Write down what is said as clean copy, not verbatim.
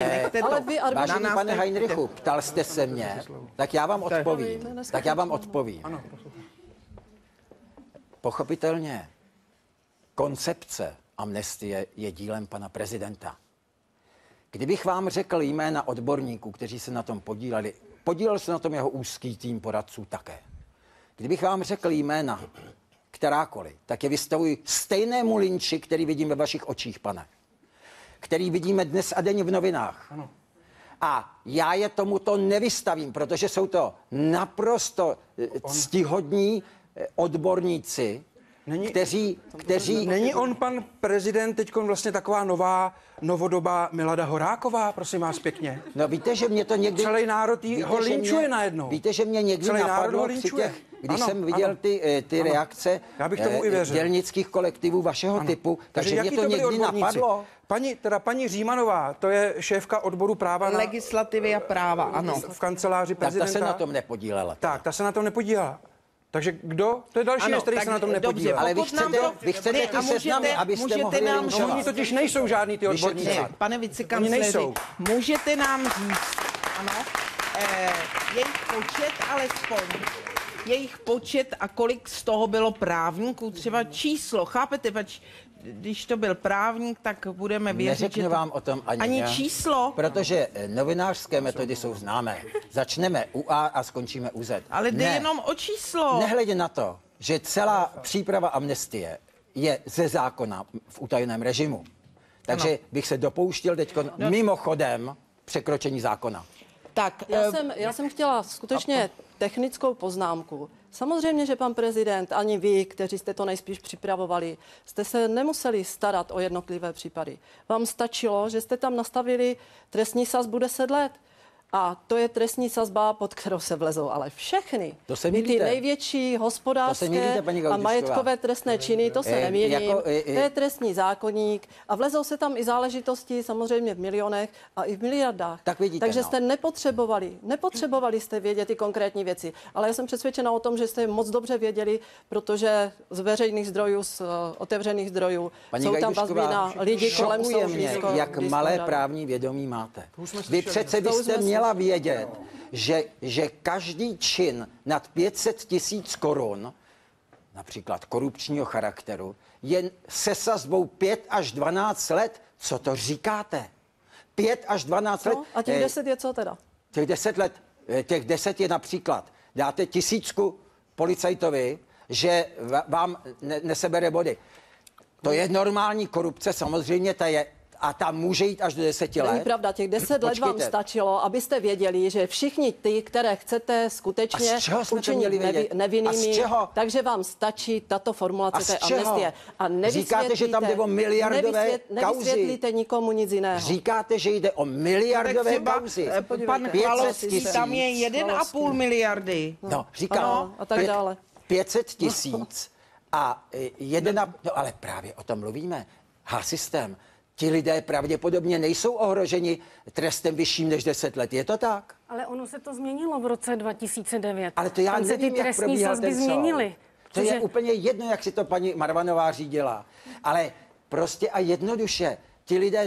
Ale vy Vážený pane Heinrichu, ptal jste se mě, tak já vám odpovím. Pochopitelně, koncepce amnestie je dílem pana prezidenta. Kdybych vám řekl jména odborníků, kteří se na tom podíleli, podílel se na tom jeho úzký tým poradců také. Kdybych vám řekl jména kterákoliv, tak je vystavuji stejnému lynči, který vidím ve vašich očích, pane. Který vidíme dnes a denně v novinách. Ano. A já je tomuto nevystavím, protože jsou to naprosto ctihodní odborníci, kteří... Není on, pan prezident, teďkon vlastně taková novodobá Milada Horáková, prosím vás pěkně? No víte, že mě to někdy... Celý národ ho linčuje najednou. Víte, že mě někdy napadlo při těch, když jsem viděl ty reakce dělnických kolektivů vašeho typu, takže mě to někdy napadlo. Paní Římanová, to je šéfka odboru práva na... Legislativy a práva, ano. V kanceláři prezidenta. Tak ta se na tom nepodílela. Tak, ta se na tom nepodílela. Takže kdo? To je další věc, který se na tom nepodílel. Ale vy chcete ty seznamy, abyste mohli linčovat. Oni totiž nejsou žádný ty odborníci. Pane vicekancléři, můžete nám říct, ano, jejich počet alespoň, jejich počet a kolik z toho bylo právníků, třeba číslo, chápete, když to byl právník, tak budeme věřit, neřeknu že vám o tom ani číslo. Protože novinářské metody jsou známé. Začneme u A a skončíme u Z. Ale jde jenom o číslo. Nehledě na to, že celá příprava amnestie je ze zákona v utajeném režimu. Takže bych se dopouštěl teď mimochodem překročení zákona. Tak, já jsem chtěla skutečně technickou poznámku. Samozřejmě, že pan prezident, ani vy, kteří jste to nejspíš připravovali, jste se nemuseli starat o jednotlivé případy. Vám stačilo, že jste tam nastavili trestní sazbu 10 let. A to je trestní sazba, pod kterou se vlezou ale všechny. I ty největší hospodářské a majetkové trestné činy, to se nemýlím. To je trestní zákoník a vlezou se tam i záležitosti samozřejmě v milionech a i v miliardách. Tak vidíte, takže jste nepotřebovali jste vědět ty konkrétní věci. Ale já jsem přesvědčena o tom, že jste moc dobře věděli, protože z veřejných zdrojů, z otevřených zdrojů jsou tam vazby na lidi kolem soudní. Jak malé právní vědomí máte. Vy přece byste měla vědět, že každý čin nad 500 000 korun, například korupčního charakteru, je se sazbou 5 až 12 let. Co to říkáte? 5 až 12 let. A těch 10 je co teda? Těch 10 je například, dáte 1000 policajtovi, že vám nesebere body. To je normální korupce, samozřejmě, a tam může jít až do 10 let. Není pravda, těch 10 let vám stačilo, abyste věděli, že všichni ty, které chcete skutečně učinit nevinnými, takže vám stačí tato formulace té amnestie. A říkáte, že tam jde o miliardové kauzy. Nevysvětlíte nikomu nic jiného. Říkáte, že jde o miliardové kauzy. Pan Chalovský, tam je 1,5 miliardy. No, říkám, a tak dále. 500 000 a 1,5, no ale právě o tom mluvíme. H-systém. Ti lidé pravděpodobně nejsou ohroženi trestem vyšším než 10 let. Je to tak? Ale ono se to změnilo v roce 2009. Ale to já nevím, jak probíhal ten soud. To je úplně jedno, jak si to paní Marvanová řídila. Ale prostě a jednoduše ti lidé